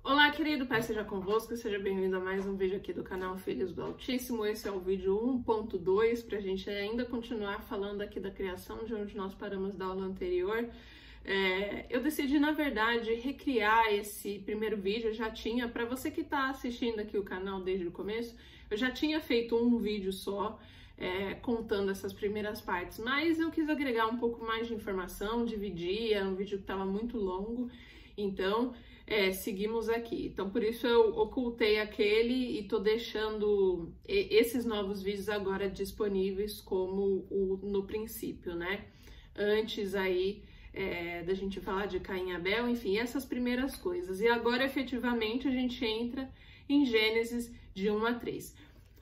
Olá, querido, Pai seja convosco, seja bem-vindo a mais um vídeo aqui do canal Filhos do Altíssimo. Esse é o vídeo 1.2, para a gente ainda continuar falando aqui da criação, de onde nós paramos da aula anterior. Eu decidi, na verdade, recriar esse primeiro vídeo. Eu já tinha, para você que está assistindo aqui o canal desde o começo, eu já tinha feito um vídeo só, contando essas primeiras partes, mas eu quis agregar um pouco mais de informação, dividir, era um vídeo que estava muito longo, então seguimos aqui. Então, por isso eu ocultei aquele e tô deixando esses novos vídeos agora disponíveis como no princípio, né? Antes aí da gente falar de Caim e Abel, enfim, essas primeiras coisas. E agora, efetivamente, a gente entra em Gênesis de 1 a 3.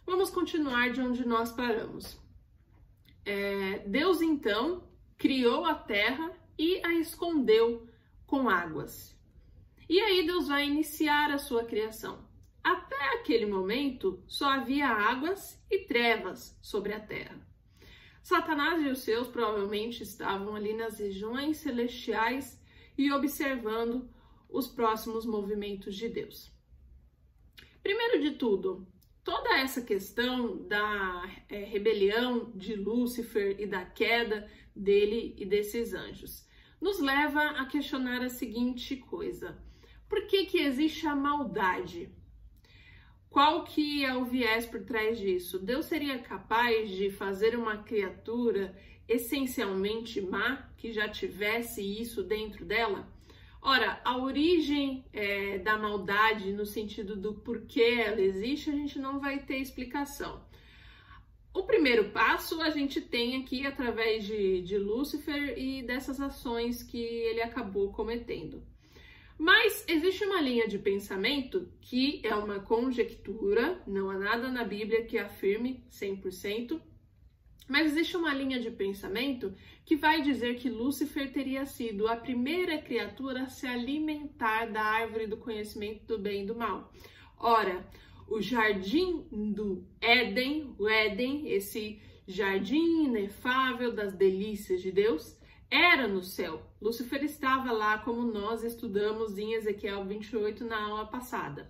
Vamos continuar de onde nós paramos. Deus, então, criou a terra e a escondeu com águas. E aí Deus vai iniciar a sua criação. Até aquele momento, só havia águas e trevas sobre a terra. Satanás e os seus provavelmente estavam ali nas regiões celestiais e observando os próximos movimentos de Deus. Primeiro de tudo, toda essa questão da rebelião de Lúcifer e da queda dele e desses anjos nos leva a questionar a seguinte coisa: por que existe a maldade? Qual que é o viés por trás disso? Deus seria capaz de fazer uma criatura essencialmente má, que já tivesse isso dentro dela? Ora, a origem da maldade, no sentido do porquê ela existe, a gente não vai ter explicação. O primeiro passo a gente tem aqui através de Lúcifer e dessas ações que ele acabou cometendo. Mas existe uma linha de pensamento que é uma conjectura, não há nada na Bíblia que afirme 100%, mas existe uma linha de pensamento que vai dizer que Lúcifer teria sido a primeira criatura a se alimentar da árvore do conhecimento do bem e do mal. Ora, o jardim do Éden, o Éden, esse jardim inefável das delícias de Deus, era no céu. Lúcifer estava lá, como nós estudamos em Ezequiel 28 na aula passada.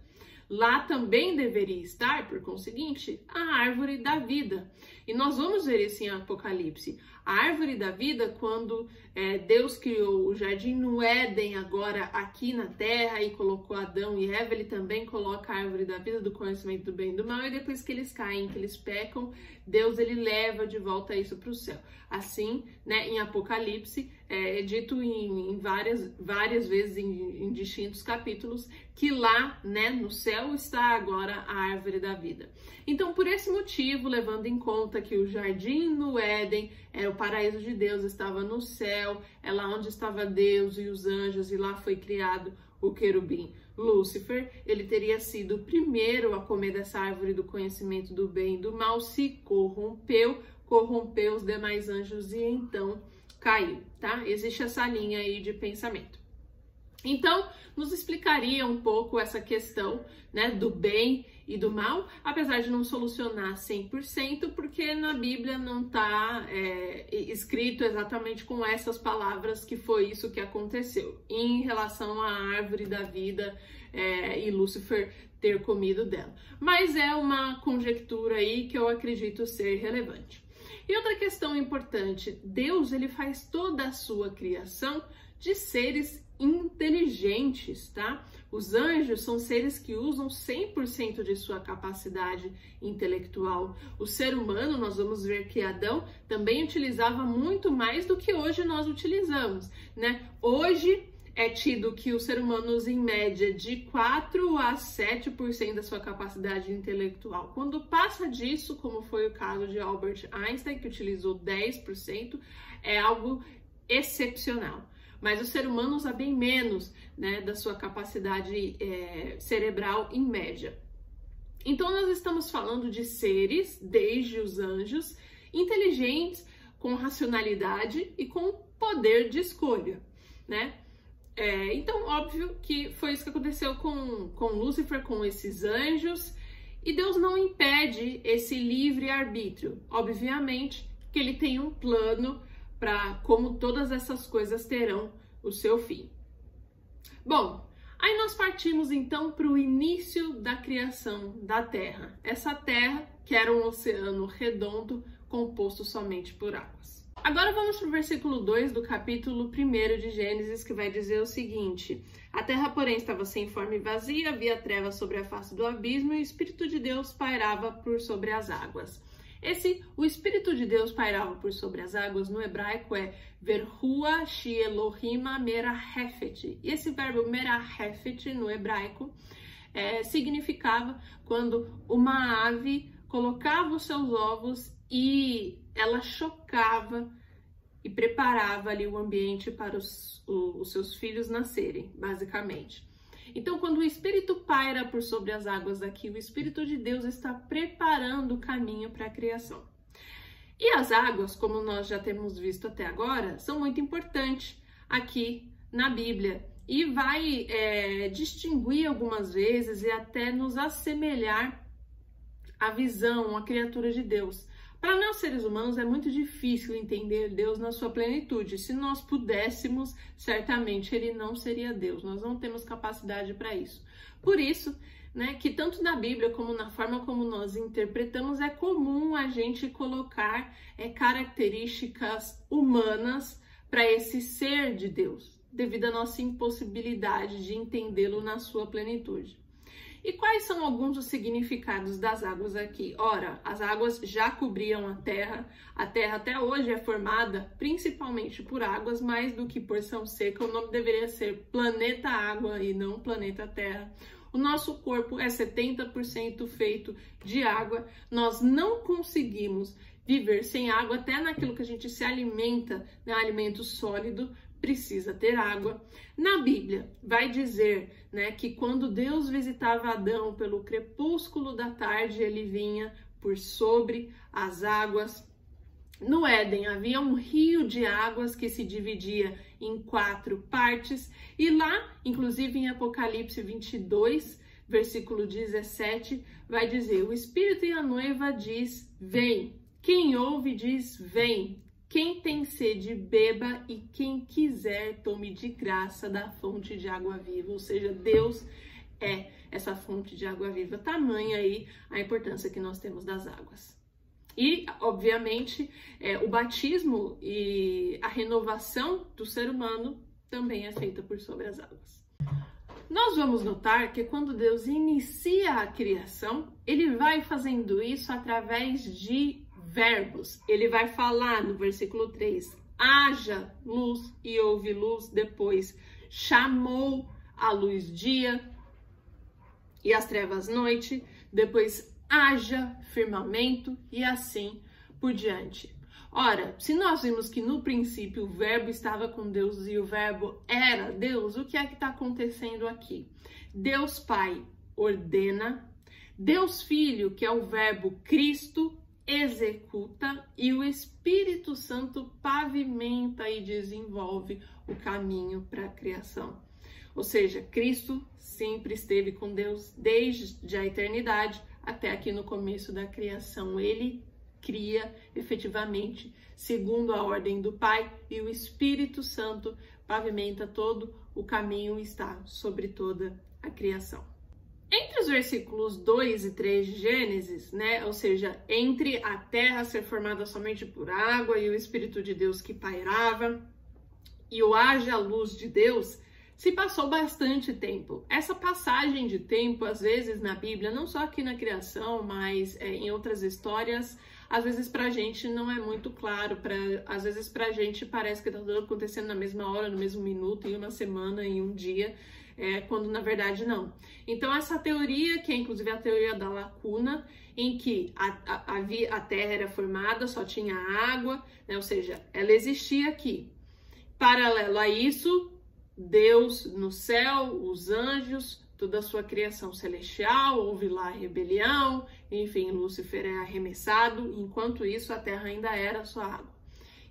Lá também deveria estar, por conseguinte, a árvore da vida. E nós vamos ver isso em Apocalipse. A árvore da vida, quando Deus criou o jardim no Éden, agora aqui na terra, e colocou Adão e Eva, ele também coloca a árvore da vida, do conhecimento do bem e do mal, e depois que eles caem, que eles pecam, Deus ele leva de volta isso para o céu. Assim, né, em Apocalipse, é dito em várias vezes em distintos capítulos, que lá, né, no céu está agora a árvore da vida. Então, por esse motivo, levando em conta que o jardim no Éden era o paraíso de Deus, estava no céu, é lá onde estava Deus e os anjos, e lá foi criado o querubim Lúcifer, ele teria sido o primeiro a comer dessa árvore do conhecimento do bem e do mal, se corrompeu os demais anjos e então caiu, tá? Existe essa linha aí de pensamento. Então, nos explicaria um pouco essa questão, né, do bem e do mal, apesar de não solucionar 100%, porque na Bíblia não está escrito exatamente com essas palavras que foi isso que aconteceu em relação à árvore da vida e Lúcifer ter comido dela. Mas é uma conjectura aí que eu acredito ser relevante. E outra questão importante, Deus ele faz toda a sua criação de seres inteligentes, tá? Os anjos são seres que usam 100% de sua capacidade intelectual. O ser humano, nós vamos ver que Adão também utilizava muito mais do que hoje nós utilizamos, né? Hoje é tido que o ser humano usa em média de 4 a 7% da sua capacidade intelectual. Quando passa disso, como foi o caso de Albert Einstein, que utilizou 10%, é algo excepcional. Mas o ser humano usa bem menos, né, da sua capacidade cerebral em média. Então, nós estamos falando de seres, desde os anjos, inteligentes, com racionalidade e com poder de escolha, né? Então, óbvio que foi isso que aconteceu com Lúcifer, com esses anjos, e Deus não impede esse livre-arbítrio. Obviamente que ele tem um plano para como todas essas coisas terão o seu fim. Bom, Aí nós partimos então para o início da criação da Terra. Essa Terra que era um oceano redondo composto somente por águas. Agora vamos para o versículo 2 do capítulo 1 de Gênesis, que vai dizer o seguinte: a terra, porém, estava sem forma e vazia, havia trevas sobre a face do abismo e o Espírito de Deus pairava por sobre as águas. O Espírito de Deus pairava por sobre as águas, no hebraico é Verhua Shi Elohim Merahefet. E esse verbo Merahefet, no hebraico, significava quando uma ave colocava os seus ovos e ela chocava e preparava ali o ambiente para os seus filhos nascerem, basicamente. Então, quando o Espírito paira por sobre as águas aqui, o Espírito de Deus está preparando o caminho para a criação. E as águas, como nós já temos visto até agora, são muito importantes aqui na Bíblia e vai distinguir algumas vezes e até nos assemelhar à visão, à criatura de Deus. Para nós, seres humanos, é muito difícil entender Deus na sua plenitude. Se nós pudéssemos, certamente Ele não seria Deus. Nós não temos capacidade para isso. Por isso, que tanto na Bíblia como na forma como nós interpretamos, é comum a gente colocar características humanas para esse ser de Deus, devido à nossa impossibilidade de entendê-lo na sua plenitude. E quais são alguns dos significados das águas aqui? Ora, as águas já cobriam a terra até hoje é formada principalmente por águas, mais do que porção seca. O nome deveria ser planeta água e não planeta terra. O nosso corpo é 70% feito de água. Nós não conseguimos viver sem água, até naquilo que a gente se alimenta, alimento sólido, precisa ter água. Na Bíblia vai dizer que quando Deus visitava Adão pelo crepúsculo da tarde, ele vinha por sobre as águas. No Éden havia um rio de águas que se dividia em 4 partes, e lá, inclusive em Apocalipse 22, versículo 17, vai dizer: o Espírito e a noiva diz, vem. Quem ouve diz, vem. Quem tem sede, beba, e quem quiser, tome de graça da fonte de água viva. Ou seja, Deus é essa fonte de água viva. Tamanha aí a importância que nós temos das águas. E, obviamente, o batismo e a renovação do ser humano também é feita por sobre as águas. Nós vamos notar que quando Deus inicia a criação, Ele vai fazendo isso através de verbos. Ele vai falar no versículo 3, haja luz e houve luz. Depois, chamou a luz dia e as trevas noite. Depois, haja firmamento e assim por diante. Ora, se nós vimos que no princípio o verbo estava com Deus e o verbo era Deus, o que é que está acontecendo aqui? Deus Pai ordena, Deus Filho, que é o verbo Cristo, executa, e o Espírito Santo pavimenta e desenvolve o caminho para a criação. Ou seja, Cristo sempre esteve com Deus desde a eternidade até aqui no começo da criação. Ele cria efetivamente segundo a ordem do Pai, e o Espírito Santo pavimenta todo o caminho e está sobre toda a criação. Entre os versículos 2 e 3 de Gênesis, ou seja, entre a terra ser formada somente por água e o Espírito de Deus que pairava, e o haja luz de Deus, se passou bastante tempo. Essa passagem de tempo, às vezes na Bíblia, não só aqui na criação, mas em outras histórias, às vezes pra gente não é muito claro, às vezes pra gente parece que tá tudo acontecendo na mesma hora, no mesmo minuto, em uma semana, em um dia, quando na verdade não. Então essa teoria, que é inclusive a teoria da lacuna, em que a terra era formada, só tinha água, ou seja, ela existia aqui. Paralelo a isso, Deus no céu, os anjos, toda a sua criação celestial, houve lá rebelião, enfim, Lúcifer é arremessado, enquanto isso a terra ainda era só água.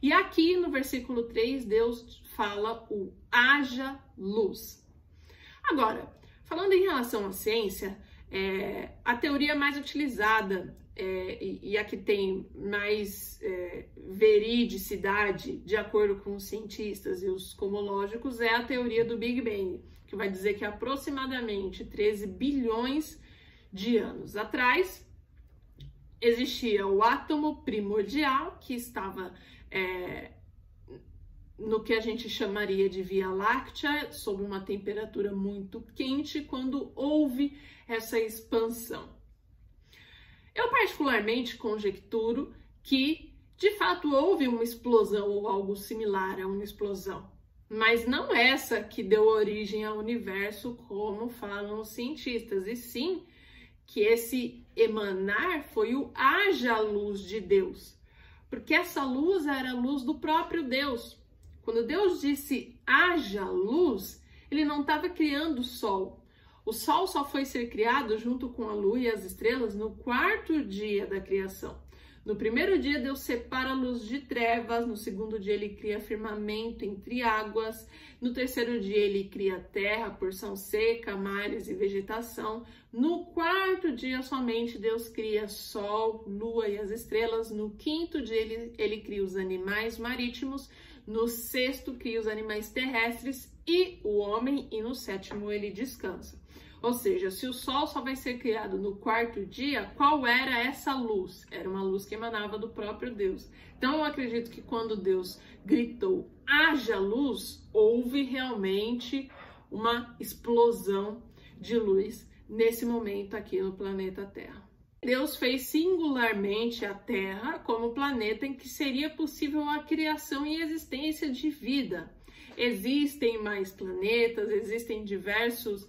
E aqui no versículo 3, Deus fala o haja luz. Agora, falando em relação à ciência, a teoria mais utilizada e a que tem mais veridicidade, de acordo com os cientistas e os cosmológicos, é a teoria do Big Bang, que vai dizer que aproximadamente 13 bilhões de anos atrás existia o átomo primordial, que estava no que a gente chamaria de Via Láctea, sob uma temperatura muito quente, quando houve essa expansão. Eu particularmente conjecturo que, de fato, houve uma explosão ou algo similar a uma explosão, mas não essa que deu origem ao universo, como falam os cientistas, e sim que esse emanar foi o haja luz de Deus, porque essa luz era a luz do próprio Deus. Quando Deus disse haja luz, ele não estava criando o sol. O sol só foi ser criado junto com a lua e as estrelas no 4º dia da criação. No primeiro dia, Deus separa a luz de trevas. No segundo dia, ele cria firmamento entre águas. No terceiro dia, ele cria terra, porção seca, mares e vegetação. No 4º dia, somente, Deus cria sol, lua e as estrelas. No 5º dia, ele cria os animais marítimos. No 6º, cria os animais terrestres e o homem. E no 7º, ele descansa. Ou seja, se o sol só vai ser criado no 4º dia, qual era essa luz? Era uma luz que emanava do próprio Deus. Então, eu acredito que quando Deus gritou, haja luz, houve realmente uma explosão de luz nesse momento aqui no planeta Terra. Deus fez singularmente a Terra como planeta em que seria possível a criação e existência de vida. Existem mais planetas, existem diversos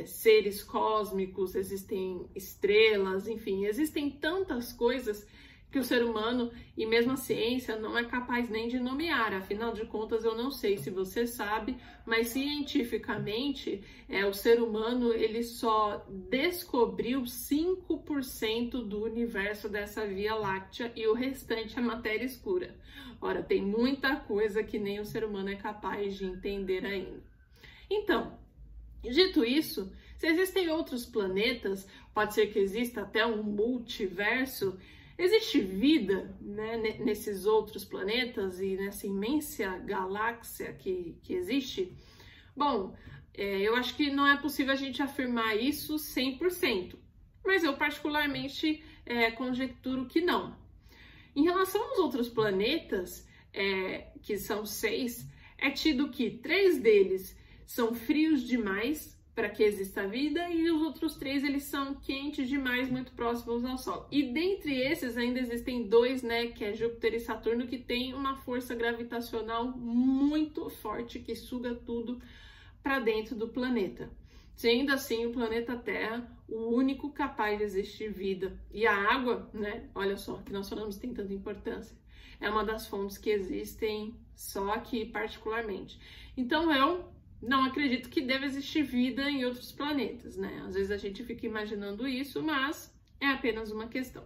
seres cósmicos, existem estrelas, enfim, existem tantas coisas que o ser humano e mesmo a ciência não é capaz nem de nomear. Afinal de contas, eu não sei se você sabe, mas cientificamente o ser humano ele só descobriu 5% do universo dessa Via Láctea e o restante é matéria escura. Ora, tem muita coisa que nem o ser humano é capaz de entender ainda. Então, dito isso, se existem outros planetas, pode ser que exista até um multiverso, existe vida, né, nesses outros planetas e nessa imensa galáxia que existe? Bom, eu acho que não é possível a gente afirmar isso 100%, mas eu particularmente conjecturo que não. Em relação aos outros planetas, que são 6, é tido que 3 deles são frios demais para que exista vida e os outros 3 eles são quentes demais, muito próximos ao Sol. E dentre esses ainda existem 2, né, que é Júpiter e Saturno, que tem uma força gravitacional muito forte que suga tudo para dentro do planeta. Sendo assim, o planeta Terra, o único capaz de existir vida. E a água, né, olha só, que nós falamos tem tanta importância, é uma das fontes que existem só aqui particularmente. Então eu não acredito que deva existir vida em outros planetas, né? Às vezes a gente fica imaginando isso, mas é apenas uma questão.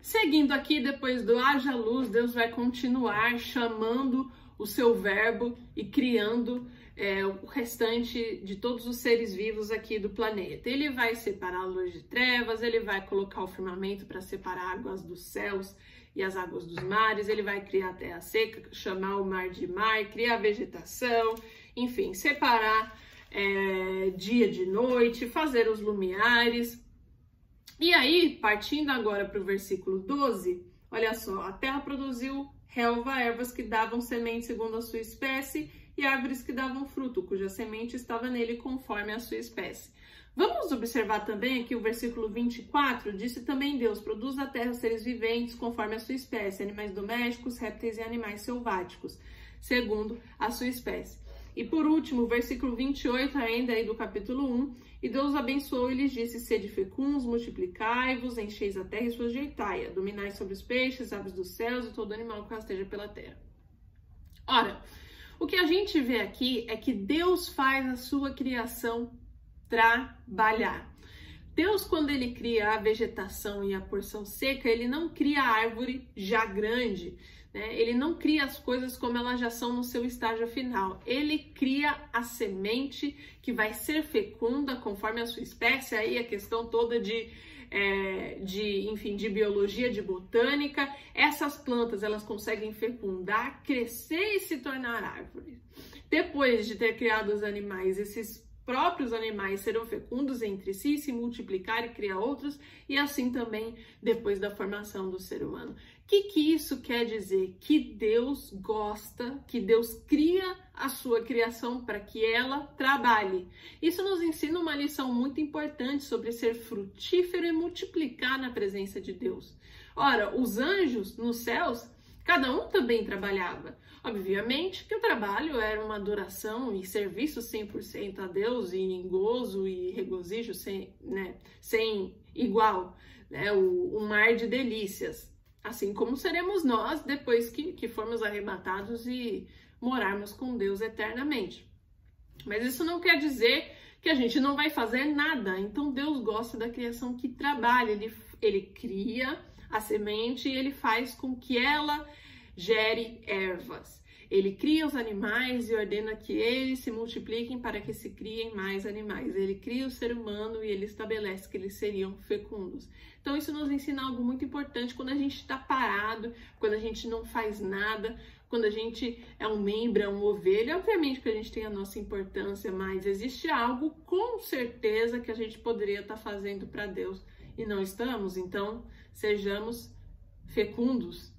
Seguindo aqui, depois do haja luz, Deus vai continuar chamando o seu verbo e criando o restante de todos os seres vivos aqui do planeta. Ele vai separar a luz de trevas, ele vai colocar o firmamento para separar águas dos céus e as águas dos mares, ele vai criar a terra seca, chamar o mar de mar, criar vegetação, enfim, separar dia de noite, fazer os lumiares. E aí, partindo agora para o versículo 12, olha só, a terra produziu relva, ervas que davam semente segundo a sua espécie e árvores que davam fruto, cuja semente estava nele conforme a sua espécie. Vamos observar também aqui o versículo 24, disse também Deus, produz da terra seres viventes conforme a sua espécie, animais domésticos, répteis e animais selváticos, segundo a sua espécie. E por último, o versículo 28 ainda aí do capítulo 1, e Deus abençoou e lhes disse, sede fecundos, multiplicai-vos, encheis a terra e sujeitai-a, dominai sobre os peixes, aves dos céus e todo animal que rasteja pela terra. Ora, o que a gente vê aqui é que Deus faz a sua criação trabalhar. Deus, quando ele cria a vegetação e a porção seca, ele não cria a árvore já grande. né? Ele não cria as coisas como elas já são no seu estágio final. Ele cria a semente que vai ser fecunda conforme a sua espécie. Aí a questão toda enfim, de biologia, de botânica. Essas plantas, elas conseguem fecundar, crescer e se tornar árvores. Depois de ter criado os animais, esses próprios animais serão fecundos entre si, se multiplicar e criar outros, e assim também depois da formação do ser humano. O que isso quer dizer? Que Deus gosta, que Deus cria a sua criação para que ela trabalhe. Isso nos ensina uma lição muito importante sobre ser frutífero e multiplicar na presença de Deus. Ora, os anjos nos céus, cada um também trabalhava. Obviamente que o trabalho era uma adoração e serviço 100% a Deus, e em gozo e regozijo sem igual, né? Um mar de delícias, assim como seremos nós depois que formos arrebatados e morarmos com Deus eternamente. Mas isso não quer dizer que a gente não vai fazer nada. Então Deus gosta da criação que trabalha, ele cria a semente e ele faz com que ela gere ervas. Ele cria os animais e ordena que eles se multipliquem para que se criem mais animais. Ele cria o ser humano e ele estabelece que eles seriam fecundos. Então isso nos ensina algo muito importante quando a gente está parado, quando a gente não faz nada, quando a gente é um membro, é uma ovelha. Obviamente que a gente tem a nossa importância, mas existe algo com certeza que a gente poderia estar fazendo para Deus e não estamos. Então sejamos fecundos.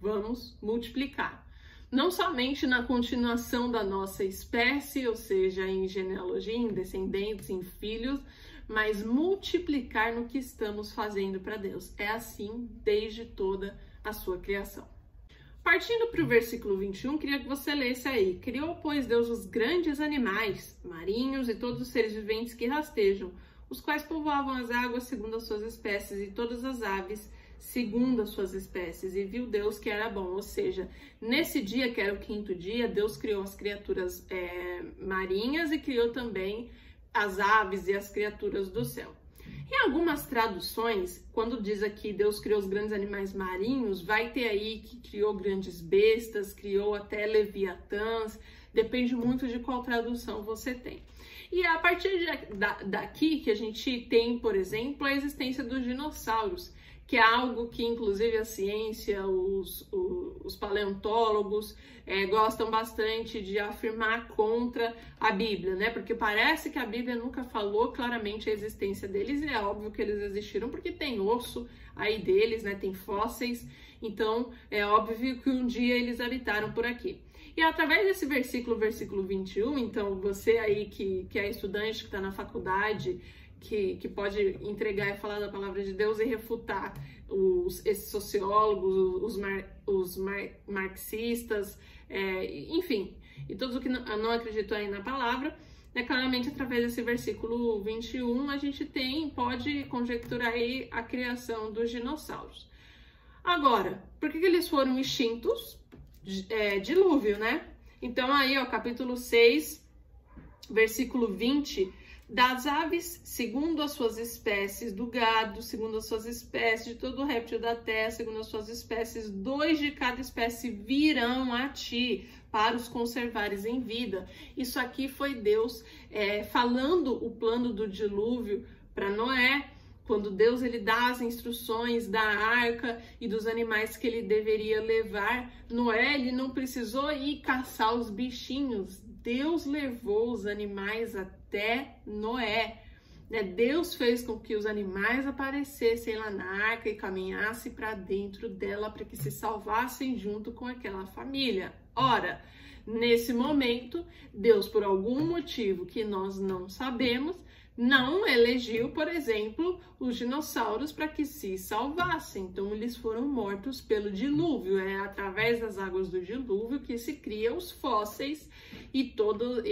Vamos multiplicar. Não somente na continuação da nossa espécie, ou seja, em genealogia, em descendentes, em filhos, mas multiplicar no que estamos fazendo para Deus. É assim desde toda a sua criação. Partindo para o versículo 21, queria que você lesse aí. Criou, pois, Deus os grandes animais, marinhos e todos os seres viventes que rastejam, os quais povoavam as águas segundo as suas espécies, e todas as aves segundo as suas espécies, e viu Deus que era bom. Ou seja, nesse dia, que era o 5º dia, Deus criou as criaturas marinhas e criou também as aves e as criaturas do céu. Em algumas traduções, quando diz aqui Deus criou os grandes animais marinhos, vai ter aí que criou grandes bestas, criou até leviatãs, depende muito de qual tradução você tem. E a partir daqui que a gente tem, por exemplo, a existência dos dinossauros, que é algo que, inclusive, a ciência, os paleontólogos gostam bastante de afirmar contra a Bíblia, né? Porque parece que a Bíblia nunca falou claramente a existência deles, e é óbvio que eles existiram porque tem osso aí deles, né? Tem fósseis, então é óbvio que um dia eles habitaram por aqui. E através desse versículo 21, então você aí que é estudante, que está na faculdade, que pode entregar e falar da palavra de Deus e refutar esses sociólogos, os marxistas, enfim, e todos os que não acreditam aí na palavra, claramente através desse versículo 21 a gente pode conjecturar aí a criação dos dinossauros. Agora, por que eles foram extintos? Dilúvio, né? Então aí, ó, capítulo 6, versículo 20, das aves, segundo as suas espécies, do gado, segundo as suas espécies, de todo réptil da terra, segundo as suas espécies, 2 de cada espécie virão a ti, para os conservares em vida. Isso aqui foi Deus falando o plano do dilúvio para Noé, quando Deus ele dá as instruções da arca e dos animais que ele deveria levar. Noé ele não precisou ir caçar os bichinhos, Deus levou os animais até Noé. Deus fez com que os animais aparecessem lá na arca e caminhassem para dentro dela para que se salvassem junto com aquela família. Ora, nesse momento, Deus, por algum motivo que nós não sabemos, não elegeu, por exemplo, os dinossauros para que se salvassem. Então, eles foram mortos pelo dilúvio. É através das águas do dilúvio que se criam os fósseis e todos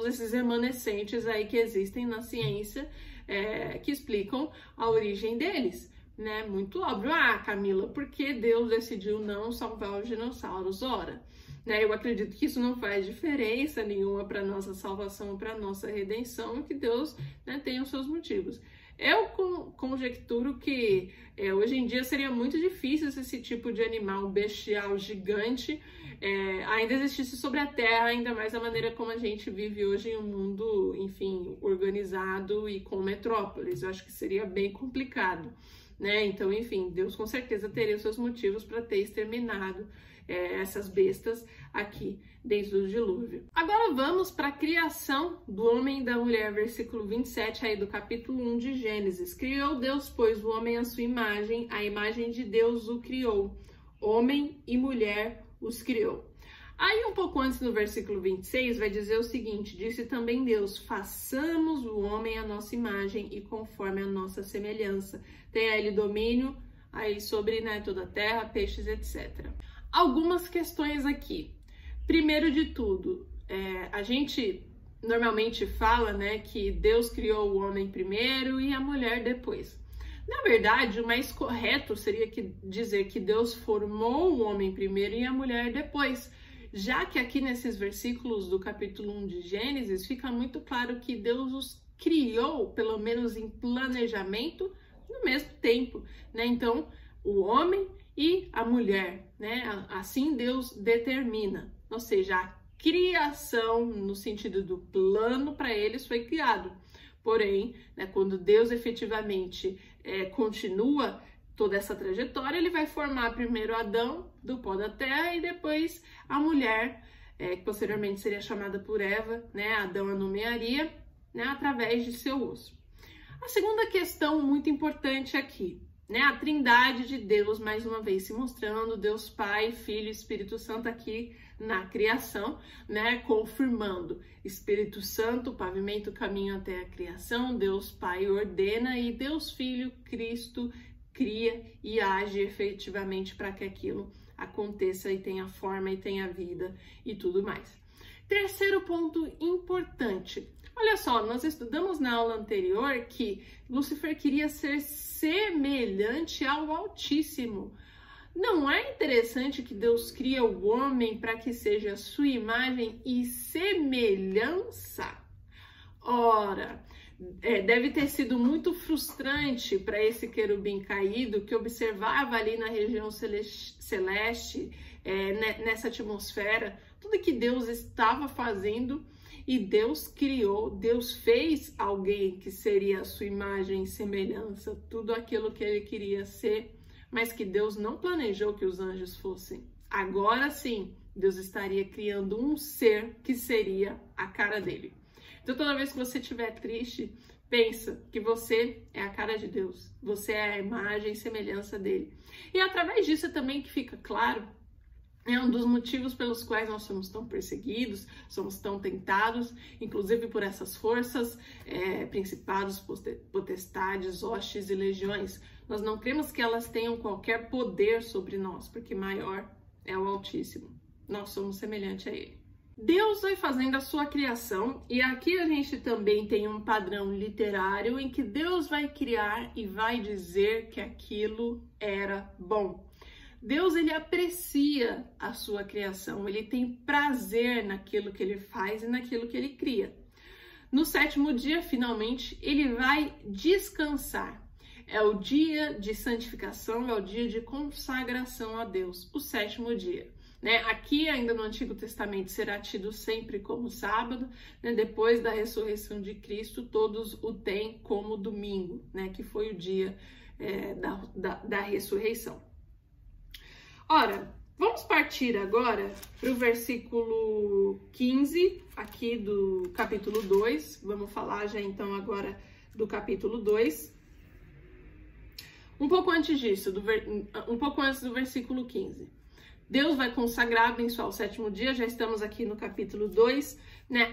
esses remanescentes aí que existem na ciência, que explicam a origem deles. Muito óbvio. Camila, por que Deus decidiu não salvar os dinossauros? Ora, eu acredito que isso não faz diferença nenhuma para a nossa salvação, para a nossa redenção, e que Deus tem os seus motivos. Eu conjecturo que hoje em dia seria muito difícil se esse tipo de animal bestial gigante ainda existisse sobre a Terra, ainda mais da maneira como a gente vive hoje em um mundo, enfim, organizado e com metrópoles. Eu acho que seria bem complicado, né? Então, enfim, Deus com certeza teria os seus motivos para ter exterminado essas bestas aqui desde o dilúvio. Agora vamos para a criação do homem e da mulher, versículo 27 aí do capítulo 1 de Gênesis. Criou Deus, pois, o homem à sua imagem, a imagem de Deus o criou. Homem e mulher os criou. Aí um pouco antes no versículo 26 vai dizer o seguinte: disse também Deus, façamos o homem à nossa imagem e conforme a nossa semelhança. Tenha ele domínio aí sobre toda a terra, peixes, etc. Algumas questões aqui. Primeiro de tudo, a gente normalmente fala, que Deus criou o homem primeiro e a mulher depois. Na verdade, o mais correto seria dizer que Deus formou o homem primeiro e a mulher depois, já que aqui nesses versículos do capítulo 1 de Gênesis fica muito claro que Deus os criou, pelo menos em planejamento, no mesmo tempo, Então, o homem e a mulher, Assim Deus determina, ou seja, a criação no sentido do plano para eles foi criado. Porém, quando Deus efetivamente continua toda essa trajetória, ele vai formar primeiro Adão do pó da terra e depois a mulher, que posteriormente seria chamada por Eva, Adão a nomearia, através de seu osso. A segunda questão muito importante aqui, a trindade de Deus, mais uma vez se mostrando, Deus Pai, Filho e Espírito Santo aqui na criação, confirmando Espírito Santo pavimenta o caminho até a criação, Deus Pai ordena e Deus Filho, Cristo, cria e age efetivamente para que aquilo aconteça e tenha forma e tenha vida e tudo mais. Terceiro ponto importante. Olha só, nós estudamos na aula anterior que Lúcifer queria ser semelhante ao Altíssimo. Não é interessante que Deus cria o homem para que seja a sua imagem e semelhança? Ora, deve ter sido muito frustrante para esse querubim caído que observava ali na região celeste, nessa atmosfera, tudo que Deus estava fazendo. E Deus criou, Deus fez alguém que seria a sua imagem e semelhança, tudo aquilo que ele queria ser, mas que Deus não planejou que os anjos fossem. Agora sim, Deus estaria criando um ser que seria a cara dele. Então toda vez que você estiver triste, pensa que você é a cara de Deus, você é a imagem e semelhança dele. E através disso também que fica claro, é um dos motivos pelos quais nós somos tão perseguidos, somos tão tentados, inclusive por essas forças, principados, potestades, hostes e legiões. Nós não cremos que elas tenham qualquer poder sobre nós, porque maior é o Altíssimo. Nós somos semelhantes a Ele. Deus vai fazendo a sua criação e aqui a gente também tem um padrão literário em que Deus vai criar e vai dizer que aquilo era bom. Deus, ele aprecia a sua criação, ele tem prazer naquilo que ele faz e naquilo que ele cria. No sétimo dia, finalmente, ele vai descansar. É o dia de santificação, é o dia de consagração a Deus, o sétimo dia. Aqui, ainda no Antigo Testamento, será tido sempre como sábado, depois da ressurreição de Cristo, todos o têm como domingo, que foi o dia da ressurreição. Ora, vamos partir agora para o versículo 15, aqui do capítulo 2. Vamos falar já então agora do capítulo 2. Um pouco antes disso, um pouco antes do versículo 15. Deus vai consagrar, abençoar o sétimo dia, já estamos aqui no capítulo 2,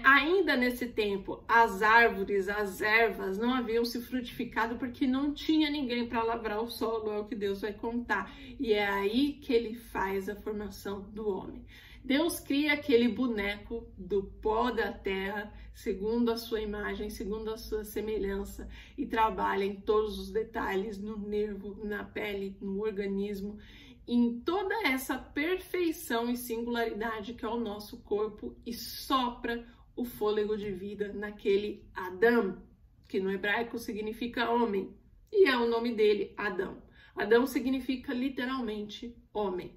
Ainda nesse tempo, as árvores, as ervas não haviam se frutificado porque não tinha ninguém para lavrar o solo, é o que Deus vai contar. E é aí que ele faz a formação do homem. Deus cria aquele boneco do pó da terra, segundo a sua imagem, segundo a sua semelhança, e trabalha em todos os detalhes, no nervo, na pele, no organismo, em toda essa perfeição e singularidade que é o nosso corpo, e sopra o fôlego de vida naquele Adão. que no hebraico significa homem, e é o nome dele, Adão. Adão significa literalmente homem.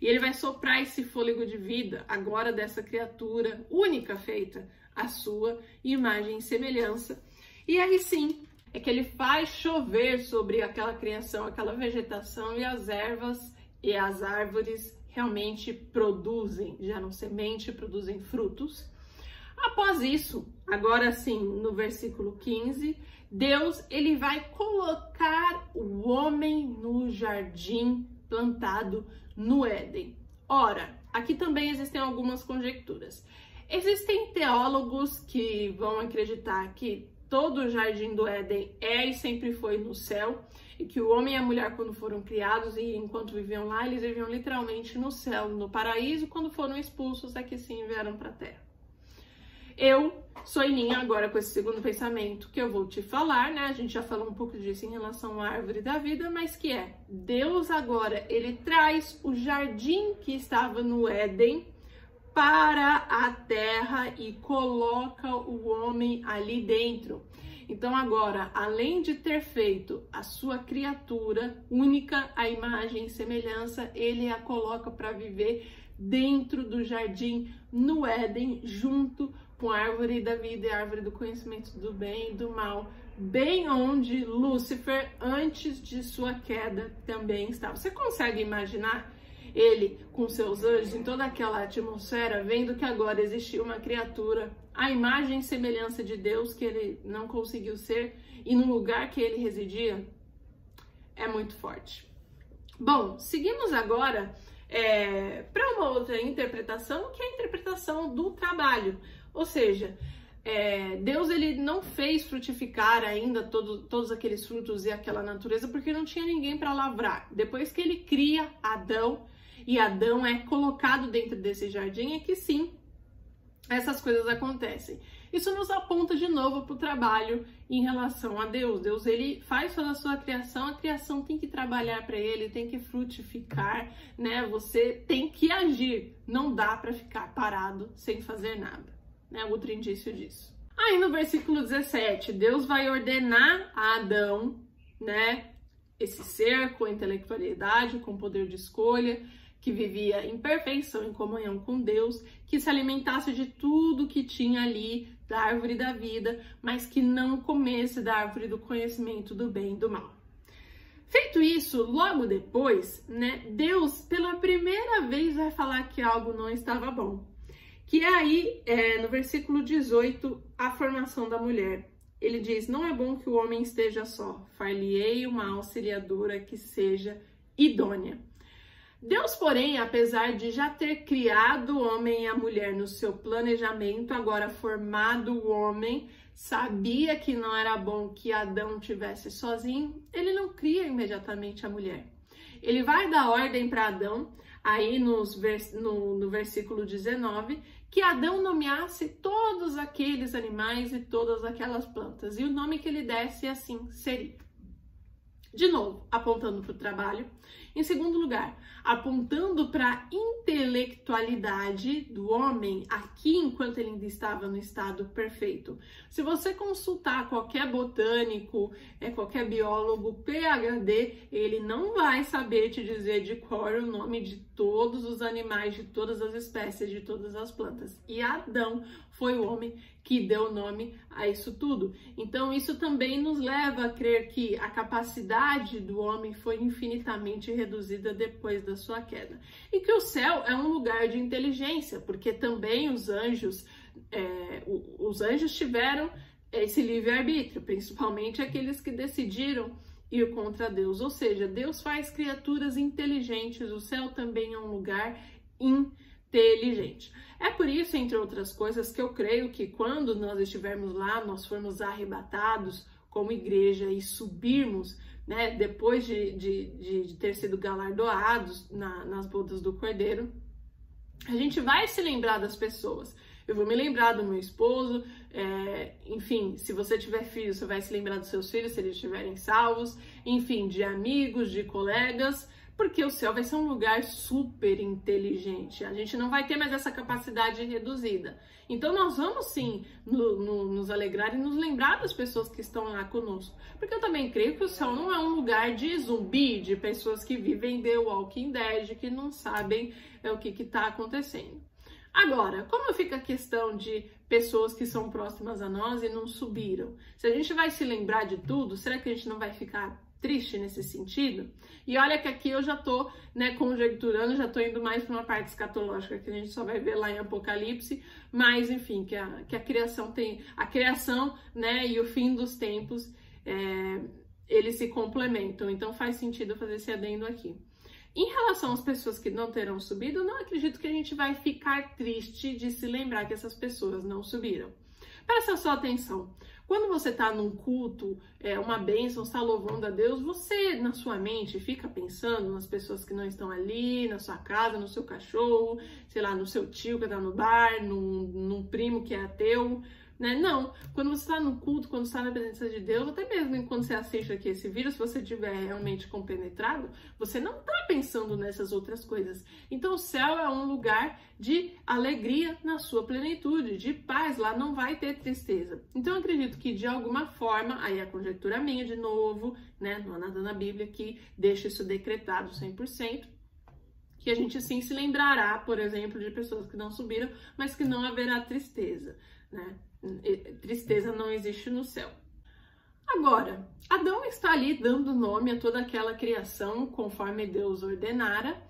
E ele vai soprar esse fôlego de vida agora dessa criatura única feita à sua imagem e semelhança. E aí sim, é que ele faz chover sobre aquela criação, aquela vegetação, e as ervas e as árvores realmente produzem, geram semente, produzem frutos. Após isso, agora sim, no versículo 15, Deus ele vai colocar o homem no jardim plantado no Éden. Ora, aqui também existem algumas conjecturas. Existem teólogos que vão acreditar que todo o jardim do Éden é e sempre foi no céu, e que o homem e a mulher, quando foram criados e enquanto viviam lá, eles viviam literalmente no céu, no paraíso. Quando foram expulsos, é que sim vieram para a terra. Eu sou em linha agora com esse segundo pensamento que eu vou te falar, né? A gente já falou um pouco disso em relação à árvore da vida, mas que é Deus agora, ele traz o jardim que estava no Éden para a terra e coloca o homem ali dentro. Então agora, além de ter feito a sua criatura única, a imagem e semelhança, ele a coloca para viver dentro do jardim no Éden, junto com a árvore da vida e a árvore do conhecimento do bem e do mal, bem onde Lúcifer, antes de sua queda, também estava. Você consegue imaginar ele com seus anjos em toda aquela atmosfera, vendo que agora existia uma criatura, a imagem e semelhança de Deus, que ele não conseguiu ser, e no lugar que ele residia? É muito forte. Bom, seguimos agora para uma outra interpretação, que é a interpretação do trabalho. Ou seja, Deus ele não fez frutificar ainda todos aqueles frutos e aquela natureza, porque não tinha ninguém para lavrar. Depois que ele cria Adão, e Adão é colocado dentro desse jardim, é que sim, essas coisas acontecem. Isso nos aponta de novo para o trabalho em relação a Deus. Deus ele faz toda a sua criação, a criação tem que trabalhar para ele, tem que frutificar, né? Você tem que agir, não dá para ficar parado sem fazer nada, né? Outro indício disso. Aí no versículo 17, Deus vai ordenar a Adão, né? Esse ser com intelectualidade, com poder de escolha, que vivia em perfeição, em comunhão com Deus, que se alimentasse de tudo que tinha ali da árvore da vida, mas que não comesse da árvore do conhecimento do bem e do mal. Feito isso, logo depois, né, Deus pela primeira vez vai falar que algo não estava bom. Que é aí, no versículo 18, a formação da mulher. Ele diz, não é bom que o homem esteja só, far-lhe-ei uma auxiliadora que seja idônea. Deus, porém, apesar de já ter criado o homem e a mulher no seu planejamento, agora formado o homem, sabia que não era bom que Adão tivesse sozinho, ele não cria imediatamente a mulher. Ele vai dar ordem para Adão, aí no versículo 19, que Adão nomeasse todos aqueles animais e todas aquelas plantas, e o nome que ele desse assim seria. De novo, apontando para o trabalho. Em segundo lugar, apontando para a intelectualidade do homem aqui enquanto ele ainda estava no estado perfeito. Se você consultar qualquer botânico, qualquer biólogo PhD, ele não vai saber te dizer de cor o nome de todos os animais, de todas as espécies, de todas as plantas. E Adão foi o homem que deu nome a isso tudo. Então, isso também nos leva a crer que a capacidade do homem foi infinitamente reduzida depois da sua queda. E que o céu é um lugar de inteligência, porque também os anjos tiveram esse livre-arbítrio, principalmente aqueles que decidiram ir contra Deus. Ou seja, Deus faz criaturas inteligentes, o céu também é um lugar inteligente. É por isso, entre outras coisas, que eu creio que quando nós estivermos lá, nós formos arrebatados como igreja e subirmos, né, depois de ter sido galardoados nas bodas do Cordeiro, a gente vai se lembrar das pessoas. Eu vou me lembrar do meu esposo, enfim, se você tiver filhos, você vai se lembrar dos seus filhos, se eles estiverem salvos, enfim, de amigos, de colegas, Porque o céu vai ser um lugar super inteligente. A gente não vai ter mais essa capacidade reduzida. Então nós vamos sim nos alegrar e nos lembrar das pessoas que estão lá conosco. Porque eu também creio que o céu não é um lugar de zumbi, de pessoas que vivem The Walking Dead, que não sabem o que está acontecendo. Agora, como fica a questão de pessoas que são próximas a nós e não subiram? Se a gente vai se lembrar de tudo, será que a gente não vai ficar triste nesse sentido? E olha que aqui eu já tô, conjecturando, já tô indo mais para uma parte escatológica que a gente só vai ver lá em Apocalipse, mas enfim, que a criação tem, a criação, e o fim dos tempos, eles se complementam, então faz sentido fazer esse adendo aqui. Em relação às pessoas que não terão subido, eu não acredito que a gente vai ficar triste de se lembrar que essas pessoas não subiram. Presta só atenção. Quando você está num culto, uma bênção, está louvando a Deus, você, na sua mente, fica pensando nas pessoas que não estão ali, na sua casa, no seu cachorro, sei lá, no seu tio que está no bar, num primo que é ateu, Não, quando você está no culto, quando você está na presença de Deus, até mesmo quando você assiste aqui esse vídeo, se você estiver realmente compenetrado, você não está pensando nessas outras coisas. Então o céu é um lugar de alegria na sua plenitude, de paz, lá não vai ter tristeza. Então eu acredito que de alguma forma, aí a conjectura minha de novo, não há nada na Bíblia que deixe isso decretado 100%, que a gente sim se lembrará, por exemplo, de pessoas que não subiram, mas que não haverá tristeza, Tristeza não existe no céu. Agora, Adão está ali dando nome a toda aquela criação conforme Deus ordenara,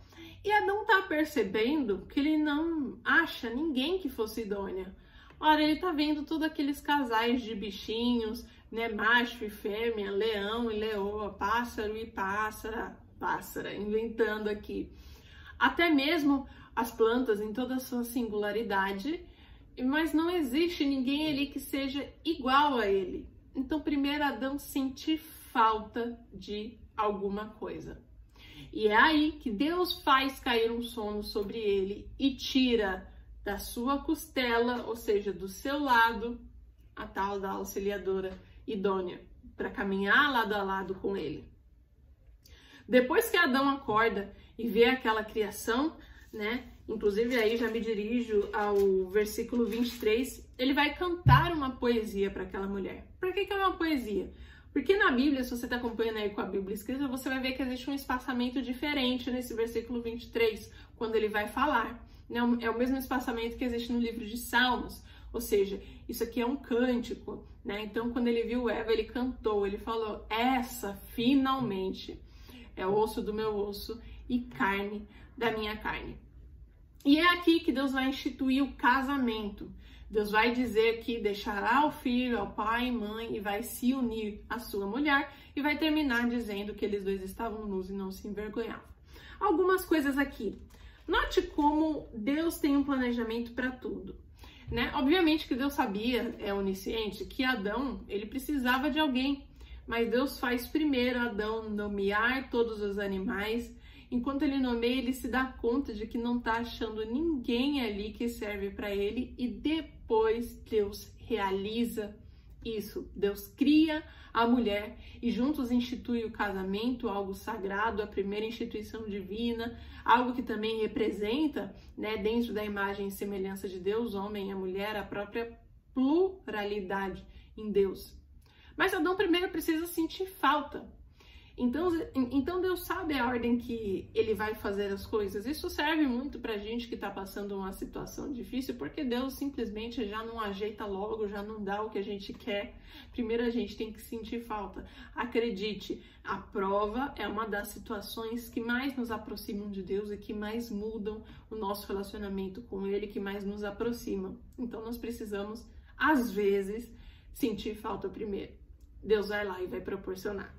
e Adão está percebendo que ele não acha ninguém que fosse idônea. Ora, ele está vendo todos aqueles casais de bichinhos, macho e fêmea, leão e leoa, pássaro e pássara, inventando aqui. Até mesmo as plantas em toda a sua singularidade, mas não existe ninguém ali que seja igual a ele. Então, primeiro Adão sente falta de alguma coisa. E é aí que Deus faz cair um sono sobre ele e tira da sua costela, ou seja, do seu lado, a tal da auxiliadora idônea, para caminhar lado a lado com ele. Depois que Adão acorda e vê aquela criação, inclusive aí já me dirijo ao versículo 23, ele vai cantar uma poesia para aquela mulher. Por que é uma poesia? Porque na Bíblia, se você está acompanhando aí com a Bíblia escrita, você vai ver que existe um espaçamento diferente nesse versículo 23, quando ele vai falar. É o mesmo espaçamento que existe no livro de Salmos, ou seja, isso aqui é um cântico, Então, quando ele viu Eva, ele cantou, ele falou, essa finalmente é osso do meu osso e carne da minha carne. E é aqui que Deus vai instituir o casamento. Deus vai dizer que deixará o filho ao pai e mãe e vai se unir à sua mulher e vai terminar dizendo que eles dois estavam nus e não se envergonhavam. Algumas coisas aqui. Note como Deus tem um planejamento para tudo. Obviamente que Deus sabia, é onisciente, que Adão, ele precisava de alguém. Mas Deus faz primeiro Adão nomear todos os animais. Enquanto ele nomeia, ele se dá conta de que não está achando ninguém ali que serve para ele. E depois Deus realiza isso. Deus cria a mulher e juntos institui o casamento, algo sagrado, a primeira instituição divina, algo que também representa, dentro da imagem e semelhança de Deus, o homem e a mulher, a própria pluralidade em Deus. Mas Adão primeiro precisa sentir falta. Então Deus sabe a ordem que ele vai fazer as coisas. Isso serve muito pra gente que tá passando uma situação difícil, porque Deus simplesmente já não ajeita logo, já não dá o que a gente quer. Primeiro a gente tem que sentir falta. Acredite, a prova é uma das situações que mais nos aproximam de Deus e que mais mudam o nosso relacionamento com Ele, que mais nos aproximam. Então nós precisamos, às vezes, sentir falta primeiro. Deus vai lá e vai proporcionar.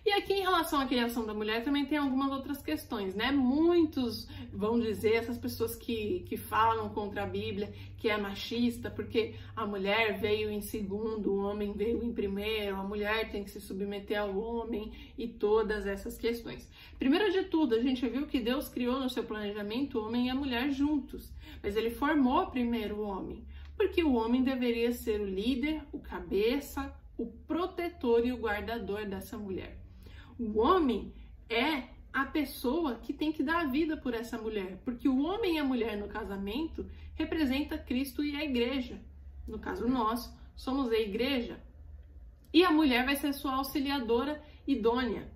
E aqui em relação à criação da mulher também tem algumas outras questões, Muitos vão dizer, essas pessoas que falam contra a Bíblia, que é machista, porque a mulher veio em segundo, o homem veio em primeiro, a mulher tem que se submeter ao homem e todas essas questões. Primeiro de tudo, a gente viu que Deus criou no seu planejamento o homem e a mulher juntos, mas ele formou primeiro o homem, porque o homem deveria ser o líder, o cabeça, o protetor e o guardador dessa mulher. O homem é a pessoa que tem que dar a vida por essa mulher, porque o homem e a mulher no casamento representa Cristo e a igreja. No caso nós somos a igreja. E a mulher vai ser sua auxiliadora idônea.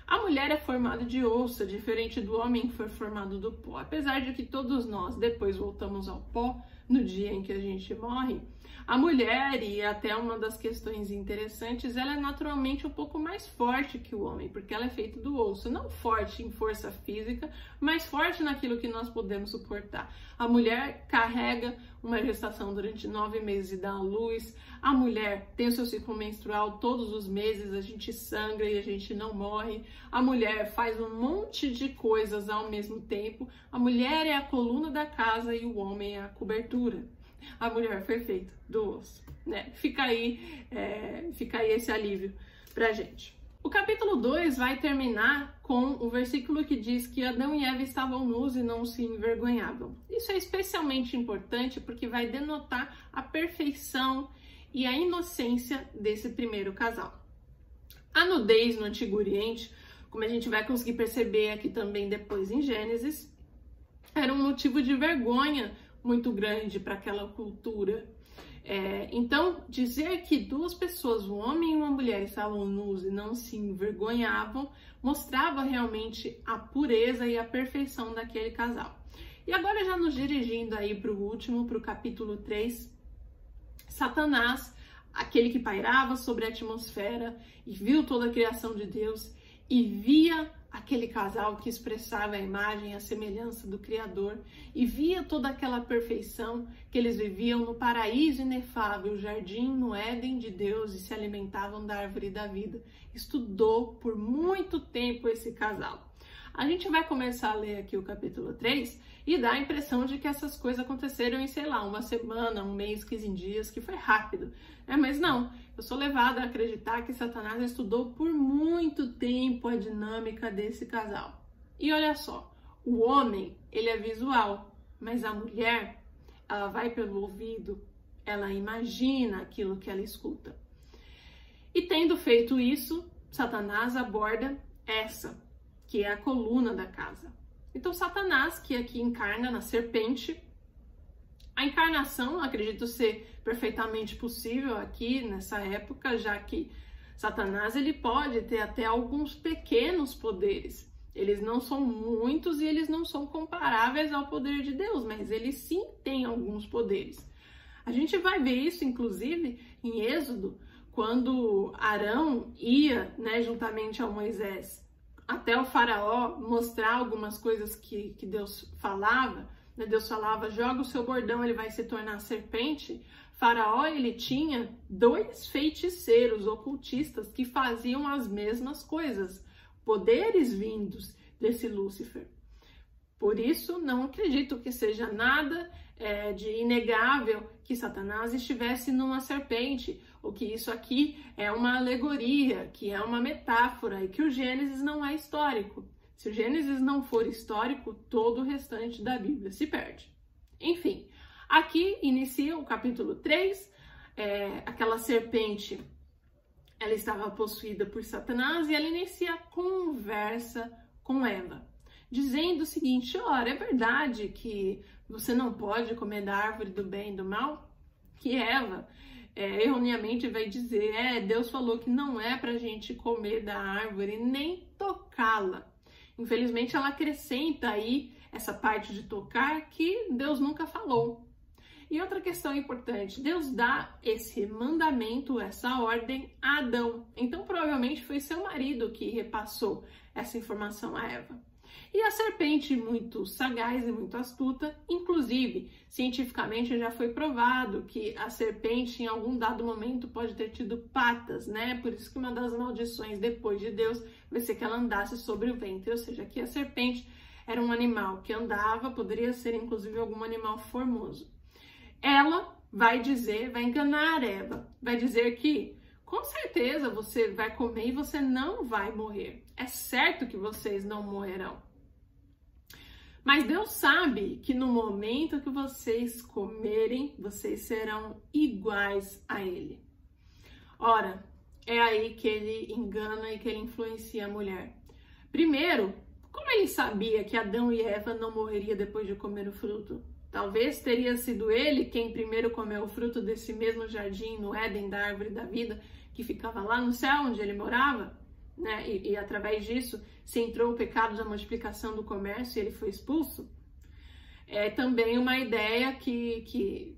A mulher é formada de osso, diferente do homem que foi formado do pó. Apesar de que todos nós depois voltamos ao pó no dia em que a gente morre, a mulher, e até uma das questões interessantes, ela é naturalmente um pouco mais forte que o homem, porque ela é feita do osso. Não forte em força física, mas forte naquilo que nós podemos suportar. A mulher carrega uma gestação durante 9 meses e dá à luz. A mulher tem o seu ciclo menstrual todos os meses, a gente sangra e a gente não morre. A mulher faz um monte de coisas ao mesmo tempo. A mulher é a coluna da casa e o homem é a cobertura. A mulher foi feita do osso, né? Fica aí esse alívio pra gente. O capítulo 2 vai terminar com o versículo que diz que Adão e Eva estavam nus e não se envergonhavam. Isso é especialmente importante porque vai denotar a perfeição e a inocência desse primeiro casal. A nudez no Antigo Oriente, como a gente vai conseguir perceber aqui também depois em Gênesis, era um motivo de vergonha muito grande para aquela cultura. Então, dizer que duas pessoas, um homem e uma mulher, estavam nus e não se envergonhavam, mostrava realmente a pureza e a perfeição daquele casal. E agora, já nos dirigindo aí para o último, para o capítulo 3, Satanás, aquele que pairava sobre a atmosfera e viu toda a criação de Deus e via aquele casal que expressava a imagem e a semelhança do Criador e via toda aquela perfeição que eles viviam no paraíso inefável, o jardim no Éden de Deus, e se alimentavam da árvore da vida. Estudou por muito tempo esse casal. A gente vai começar a ler aqui o capítulo 3 e dá a impressão de que essas coisas aconteceram em, sei lá, uma semana, um mês, 15 dias, que foi rápido. Mas não, eu sou levada a acreditar que Satanás estudou por muito tempo a dinâmica desse casal. E olha só, o homem, ele é visual, mas a mulher, ela vai pelo ouvido, ela imagina aquilo que ela escuta. E tendo feito isso, Satanás aborda essa, que é a coluna da casa. Então, Satanás, que aqui encarna na serpente, a encarnação, acredito ser perfeitamente possível aqui nessa época, já que Satanás ele pode ter até alguns pequenos poderes. Eles não são muitos e eles não são comparáveis ao poder de Deus, mas ele sim tem alguns poderes. A gente vai ver isso, inclusive, em Êxodo, quando Arão ia, juntamente a Moisés, até o faraó mostrar algumas coisas que Deus falava, Deus falava, joga o seu bordão, ele vai se tornar serpente. Faraó, ele tinha 2 feiticeiros ocultistas que faziam as mesmas coisas, poderes vindos desse Lúcifer. Por isso, não acredito que seja nada de inegável que Satanás estivesse numa serpente, ou que isso aqui é uma alegoria, que é uma metáfora, e que o Gênesis não é histórico. Se o Gênesis não for histórico, todo o restante da Bíblia se perde. Enfim, aqui inicia o capítulo 3, aquela serpente, ela estava possuída por Satanás, e ela inicia a conversa com Eva, dizendo o seguinte: ora, é verdade que você não pode comer da árvore do bem e do mal? Que Eva erroneamente vai dizer, Deus falou que não é pra gente comer da árvore nem tocá-la. Infelizmente ela acrescenta aí essa parte de tocar que Deus nunca falou. E outra questão importante, Deus dá esse mandamento, essa ordem a Adão. Então provavelmente foi seu marido que repassou essa informação a Eva. E a serpente, muito sagaz e muito astuta, inclusive, cientificamente já foi provado que a serpente, em algum dado momento, pode ter tido patas, Por isso que uma das maldições depois de Deus vai ser que ela andasse sobre o ventre, ou seja, que a serpente era um animal que andava, poderia ser inclusive algum animal formoso. Ela vai enganar Eva, vai dizer que, com certeza, você vai comer e você não vai morrer. É certo que vocês não morrerão. Mas Deus sabe que no momento que vocês comerem, vocês serão iguais a Ele. Ora, é aí que ele engana e que ele influencia a mulher. Primeiro, Como ele sabia que Adão e Eva não morreriam depois de comer o fruto? Talvez teria sido ele quem primeiro comeu o fruto desse mesmo jardim no Éden, da árvore da vida, que ficava lá no céu onde ele morava, né? E através disso se entrou o pecado da multiplicação do comércio e ele foi expulso. É também uma ideia que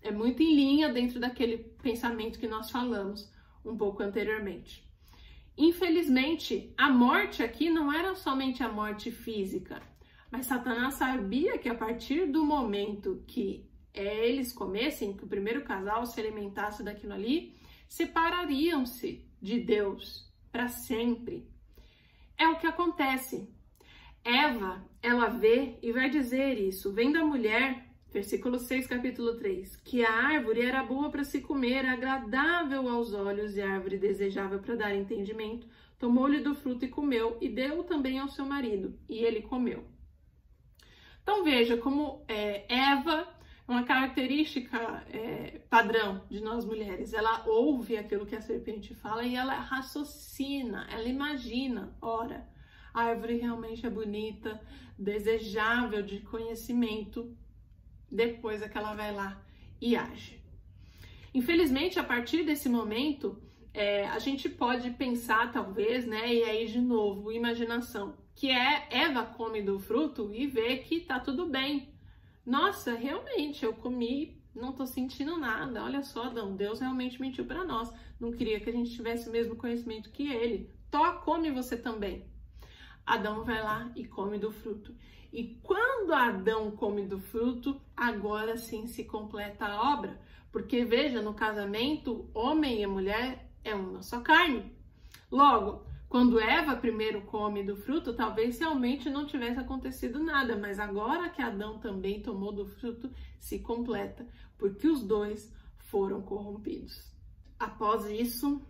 é muito em linha dentro daquele pensamento que nós falamos um pouco anteriormente. Infelizmente, a morte aqui não era somente a morte física, mas Satanás sabia que a partir do momento que eles comessem, que o primeiro casal se alimentasse daquilo ali, separariam-se de Deus para sempre. É o que acontece. Eva, ela vê e vai dizer isso, vem da mulher, versículo 6, capítulo 3, que a árvore era boa para se comer, agradável aos olhos e a árvore desejável para dar entendimento, tomou-lhe do fruto e comeu, e deu também ao seu marido, e ele comeu. Então veja como Eva é uma característica padrão de nós mulheres. Ela ouve aquilo que a serpente fala e ela raciocina, ela imagina. Ora, a árvore realmente é bonita, desejável de conhecimento. Depois é que ela vai lá e age. Infelizmente, a partir desse momento, a gente pode pensar, talvez, né? E aí, de novo, imaginação. Que Eva come do fruto e vê que tá tudo bem. Nossa, realmente, eu comi, não tô sentindo nada. Olha só, Adão, Deus realmente mentiu para nós. Não queria que a gente tivesse o mesmo conhecimento que ele. Come você também. Adão vai lá e come do fruto. E quando Adão come do fruto, agora sim se completa a obra. Porque, veja, no casamento, homem e mulher é uma só carne. Logo, quando Eva primeiro come do fruto, talvez realmente não tivesse acontecido nada, mas agora que Adão também tomou do fruto, se completa, porque os dois foram corrompidos. Após isso,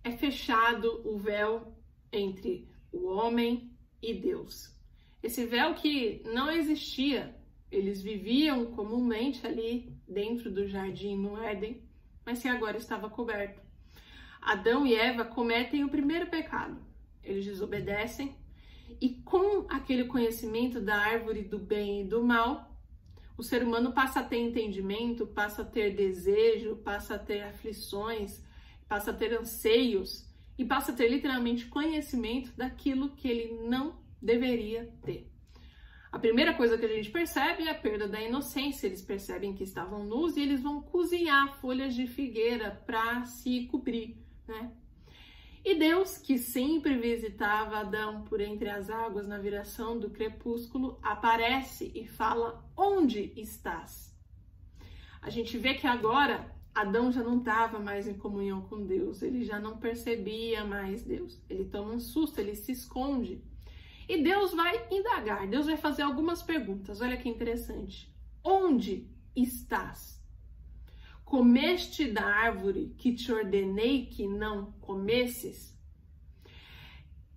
é fechado o véu entre o homem e Deus. Esse véu que não existia, eles viviam comumente ali dentro do jardim no Éden, mas que agora estava coberto. Adão e Eva cometem o primeiro pecado. Eles desobedecem e com aquele conhecimento da árvore do bem e do mal, o ser humano passa a ter entendimento, passa a ter desejo, passa a ter aflições, passa a ter anseios e passa a ter literalmente conhecimento daquilo que ele não deveria ter. A primeira coisa que a gente percebe é a perda da inocência. Eles percebem que estavam nus e eles vão cozinhar folhas de figueira para se cobrir, né? E Deus, que sempre visitava Adão por entre as águas na viração do crepúsculo, aparece e fala: onde estás? A gente vê que agora Adão já não estava mais em comunhão com Deus, ele já não percebia mais Deus. Ele toma um susto, ele se esconde. E Deus vai indagar, Deus vai fazer algumas perguntas. Olha que interessante. Onde estás? Comeste da árvore que te ordenei que não comesses?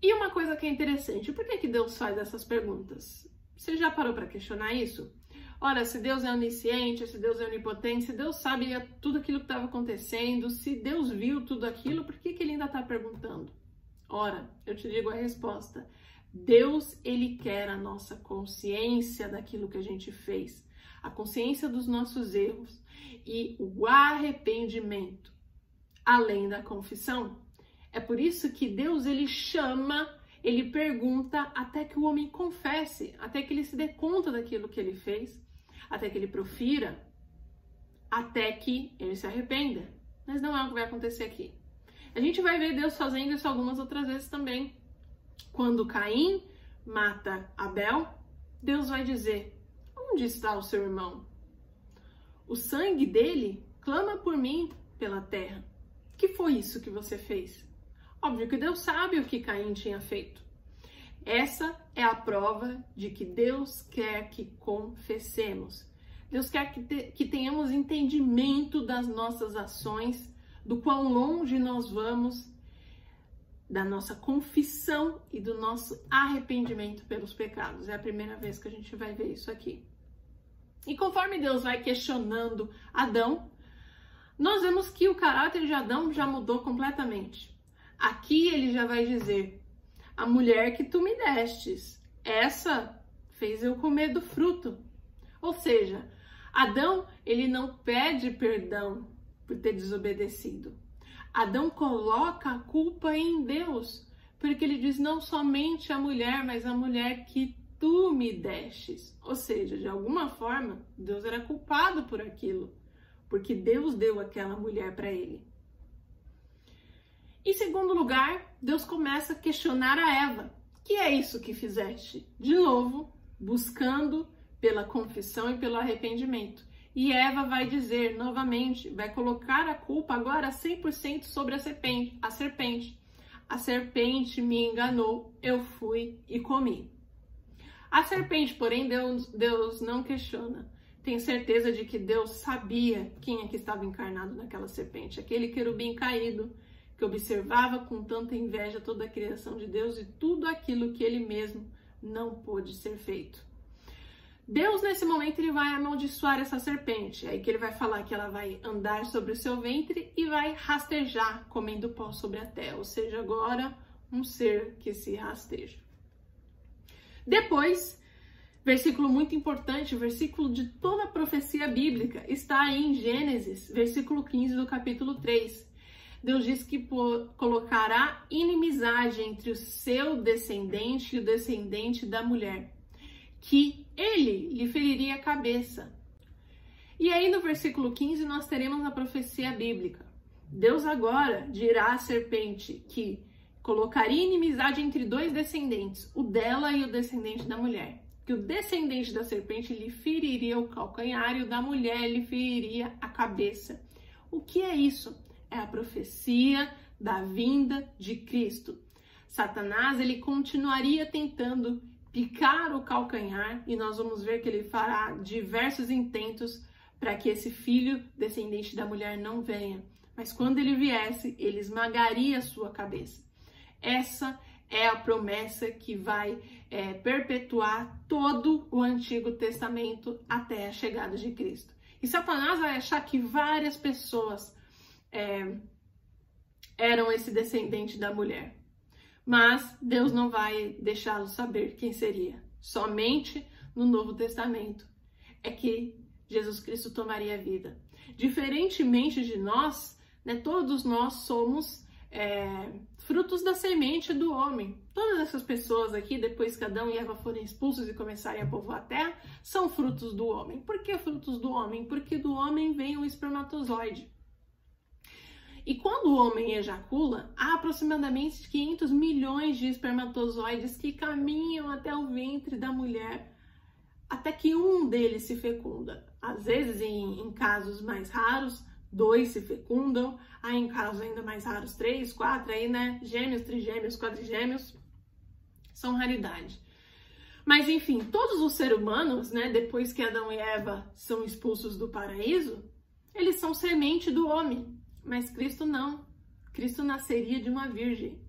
E uma coisa que é interessante, por que Deus faz essas perguntas? Você já parou para questionar isso? Ora, se Deus é onisciente, se Deus é onipotente, se Deus sabe tudo aquilo que estava acontecendo, se Deus viu tudo aquilo, por que ele ainda está perguntando? Ora, eu te digo a resposta. Deus, ele quer a nossa consciência daquilo que a gente fez, a consciência dos nossos erros e o arrependimento, além da confissão. É por isso que Deus, ele chama, ele pergunta até que o homem confesse, até que ele se dê conta daquilo que ele fez, até que ele profira, até que ele se arrependa. Mas não é o que vai acontecer aqui. A gente vai ver Deus fazendo isso algumas outras vezes também. Quando Caim mata Abel, Deus vai dizer: onde está o seu irmão? O sangue dele clama por mim pela terra. Que foi isso que você fez? Óbvio que Deus sabe o que Caim tinha feito. Essa é a prova de que Deus quer que confessemos. Deus quer que tenhamos entendimento das nossas ações, do quão longe nós vamos, da nossa confissão e do nosso arrependimento pelos pecados. É a primeira vez que a gente vai ver isso aqui. E conforme Deus vai questionando Adão, nós vemos que o caráter de Adão já mudou completamente. Aqui ele já vai dizer: a mulher que tu me destes, essa fez eu comer do fruto. Ou seja, Adão, ele não pede perdão por ter desobedecido. Adão coloca a culpa em Deus, porque ele diz não somente a mulher, mas a mulher que tu me destes. Ou seja, de alguma forma, Deus era culpado por aquilo, porque Deus deu aquela mulher para ele. Em segundo lugar, Deus começa a questionar a Eva. Que é isso que fizeste? De novo, buscando pela confissão e pelo arrependimento. E Eva vai dizer novamente, vai colocar a culpa agora 100% sobre a serpente. A serpente me enganou, eu fui e comi. A serpente, porém, Deus não questiona. Tem certeza de que Deus sabia quem é que estava encarnado naquela serpente. Aquele querubim caído que observava com tanta inveja toda a criação de Deus e tudo aquilo que ele mesmo não pôde ser feito. Deus, nesse momento, ele vai amaldiçoar essa serpente. Aí que ele vai falar que ela vai andar sobre o seu ventre e vai rastejar, comendo pó sobre a terra. Ou seja, agora um ser que se rasteja. Depois, versículo muito importante, versículo de toda a profecia bíblica, está aí em Gênesis, versículo 15 do capítulo 3. Deus diz que colocará inimizade entre o seu descendente e o descendente da mulher, que ele lhe feriria a cabeça. E aí no versículo 15 nós teremos a profecia bíblica. Deus agora dirá à serpente que colocaria inimizade entre dois descendentes, o dela e o descendente da mulher. Que o descendente da serpente lhe feriria o calcanhar e o da mulher lhe feriria a cabeça. O que é isso? É a profecia da vinda de Cristo. Satanás, ele continuaria tentando picar o calcanhar e nós vamos ver que ele fará diversos intentos para que esse filho descendente da mulher não venha. Mas quando ele viesse, ele esmagaria a sua cabeça. Essa é a promessa que vai perpetuar todo o Antigo Testamento até a chegada de Cristo. E Satanás vai achar que várias pessoas eram esse descendente da mulher. Mas Deus não vai deixá-lo saber quem seria. Somente no Novo Testamento é que Jesus Cristo tomaria a vida. Diferentemente de nós, né, todos nós somos frutos da semente do homem. Todas essas pessoas aqui, depois que Adão e Eva forem expulsos e começarem a povoar a terra, são frutos do homem. Por que frutos do homem? Porque do homem vem o espermatozoide. E quando o homem ejacula, há aproximadamente 500 milhões de espermatozoides que caminham até o ventre da mulher, até que um deles se fecunda. Às vezes, em casos mais raros, 2 se fecundam, aí em casos ainda mais raros, 3, 4, aí, né? Gêmeos, trigêmeos, quadrigêmeos, são raridade. Mas, enfim, todos os seres humanos, né, depois que Adão e Eva são expulsos do paraíso, eles são semente do homem. Mas Cristo não. Cristo nasceria de uma virgem.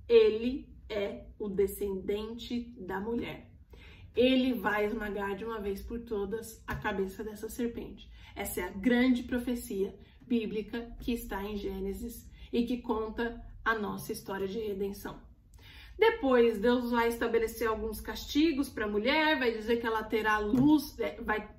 Ele é o descendente da mulher. Ele vai esmagar de uma vez por todas a cabeça dessa serpente. Essa é a grande profecia bíblica que está em Gênesis e que conta a nossa história de redenção. Depois, Deus vai estabelecer alguns castigos para a mulher, vai dizer que ela terá luz,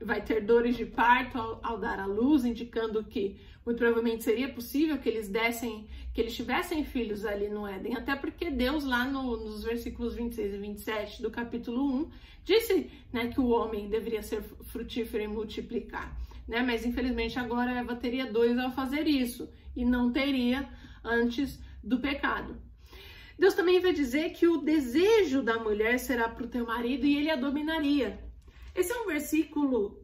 vai ter dores de parto ao dar à luz, indicando que muito provavelmente seria possível que eles tivessem filhos ali no Éden, até porque Deus lá nos versículos 26 e 27 do capítulo 1 disse, né, que o homem deveria ser frutífero e multiplicar, né? Mas infelizmente agora Eva teria 2 ao fazer isso e não teria antes do pecado. Deus também vai dizer que o desejo da mulher será para o teu marido e ele a dominaria. Esse é um versículo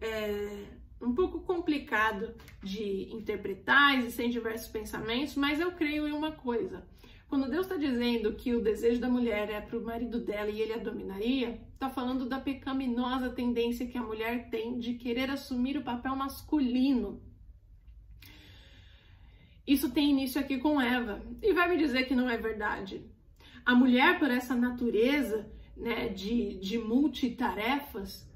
um pouco complicado de interpretar, existem diversos pensamentos, mas eu creio em uma coisa. Quando Deus está dizendo que o desejo da mulher é para o marido dela e ele a dominaria, está falando da pecaminosa tendência que a mulher tem de querer assumir o papel masculino. Isso tem início aqui com Eva. E vai me dizer que não é verdade. A mulher, por essa natureza, né, de multitarefas,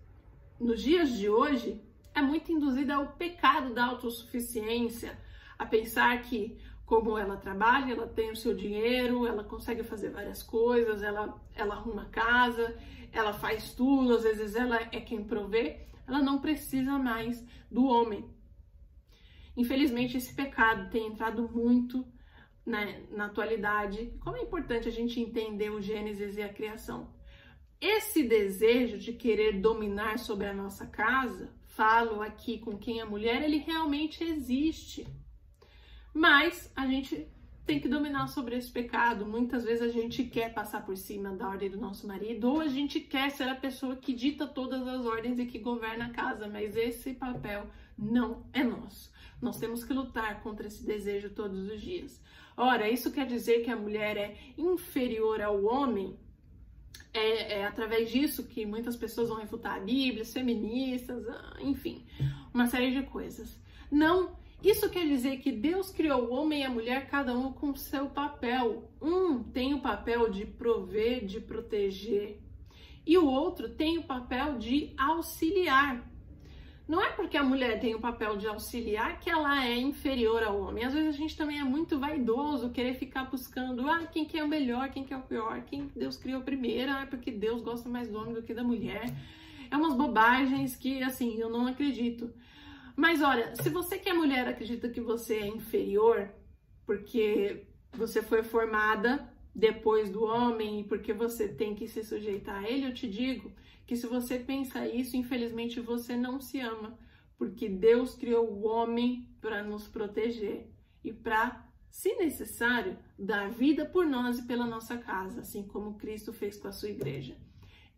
nos dias de hoje, é muito induzida ao pecado da autossuficiência, a pensar que como ela trabalha, ela tem o seu dinheiro, ela consegue fazer várias coisas, ela arruma a casa, ela faz tudo, às vezes ela é quem provê, ela não precisa mais do homem. Infelizmente, esse pecado tem entrado muito na atualidade. Como é importante a gente entender o Gênesis e a criação. Esse desejo de querer dominar sobre a nossa casa, falo aqui com quem é mulher, ele realmente existe. Mas a gente tem que dominar sobre esse pecado. Muitas vezes a gente quer passar por cima da ordem do nosso marido, ou a gente quer ser a pessoa que dita todas as ordens e que governa a casa, mas esse papel não é nosso. Nós temos que lutar contra esse desejo todos os dias. Ora, isso quer dizer que a mulher é inferior ao homem? É através disso que muitas pessoas vão refutar a Bíblia, feministas, enfim, uma série de coisas. Não, isso quer dizer que Deus criou o homem e a mulher, cada um com o seu papel. Um tem o papel de prover, de proteger, e o outro tem o papel de auxiliar. Não é porque a mulher tem o papel de auxiliar que ela é inferior ao homem. Às vezes a gente também é muito vaidoso, querer ficar buscando quem que é o melhor, quem que é o pior, quem Deus criou primeiro, porque Deus gosta mais do homem do que da mulher. É umas bobagens que, assim, eu não acredito. Mas olha, se você que é mulher acredita que você é inferior, porque você foi formada depois do homem e porque você tem que se sujeitar a ele, eu te digo que se você pensa isso, infelizmente você não se ama, porque Deus criou o homem para nos proteger e para, se necessário, dar vida por nós e pela nossa casa, assim como Cristo fez com a sua igreja.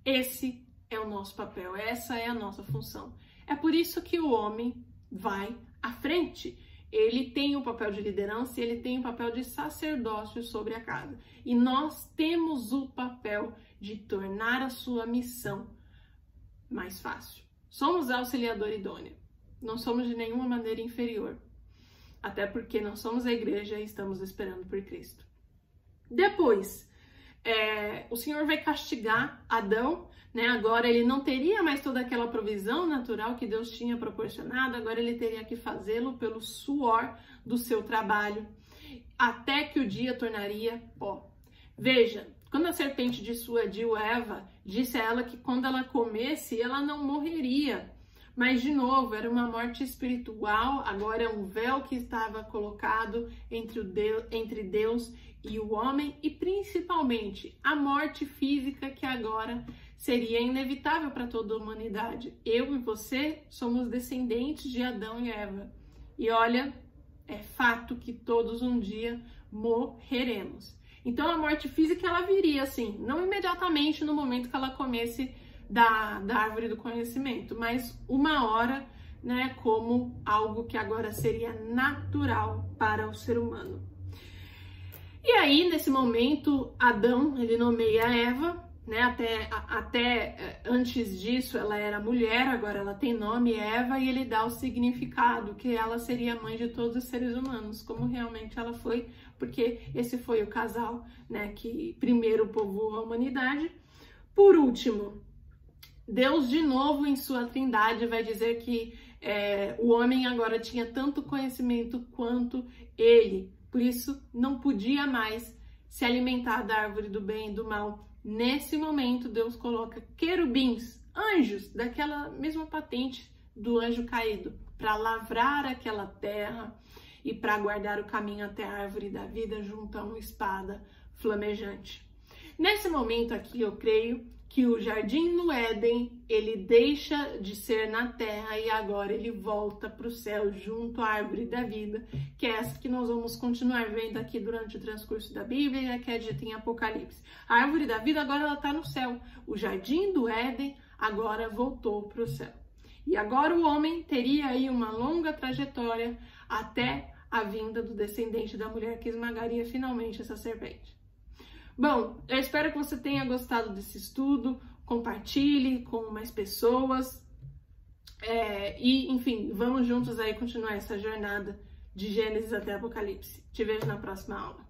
Esse é o nosso papel, essa é a nossa função. É por isso que o homem vai à frente. Ele tem o papel de liderança e ele tem o papel de sacerdócio sobre a casa. E nós temos o papel de tornar a sua missão mais fácil. Somos a auxiliadora idônea. Não somos de nenhuma maneira inferior. Até porque nós somos a igreja e estamos esperando por Cristo. Depois, o Senhor vai castigar Adão, né? Agora ele não teria mais toda aquela provisão natural que Deus tinha proporcionado, agora ele teria que fazê-lo pelo suor do seu trabalho, até que o dia tornaria pó. Veja, quando a serpente dissuadiu Eva, disse a ela que quando ela comesse, ela não morreria. Mas, de novo, era uma morte espiritual, agora é um véu que estava colocado entre Deus e o homem, e principalmente a morte física que agora seria inevitável para toda a humanidade. Eu e você somos descendentes de Adão e Eva. E olha, é fato que todos um dia morreremos. Então a morte física ela viria assim, não imediatamente no momento que ela comesse da árvore do conhecimento, mas uma hora, né, como algo que agora seria natural para o ser humano. E aí, nesse momento, Adão, ele nomeia Eva, né, até antes disso ela era mulher, agora ela tem nome Eva, e ele dá o significado que ela seria a mãe de todos os seres humanos, como realmente ela foi, porque esse foi o casal, né, que primeiro povoou a humanidade. Por último, Deus de novo em sua trindade vai dizer que o homem agora tinha tanto conhecimento quanto ele, por isso não podia mais se alimentar da árvore do bem e do mal. Nesse momento, Deus coloca querubins, anjos, daquela mesma patente do anjo caído, para lavrar aquela terra e para guardar o caminho até a árvore da vida junto a uma espada flamejante. Nesse momento aqui, eu creio que o jardim no Éden, ele deixa de ser na terra e agora ele volta para o céu junto à árvore da vida, que é essa que nós vamos continuar vendo aqui durante o transcurso da Bíblia, que é dita em Apocalipse. A árvore da vida agora ela está no céu. O jardim do Éden agora voltou para o céu. E agora o homem teria aí uma longa trajetória até a vinda do descendente da mulher que esmagaria finalmente essa serpente. Bom, eu espero que você tenha gostado desse estudo, compartilhe com mais pessoas e, enfim, vamos juntos aí continuar essa jornada de Gênesis até Apocalipse. Te vejo na próxima aula.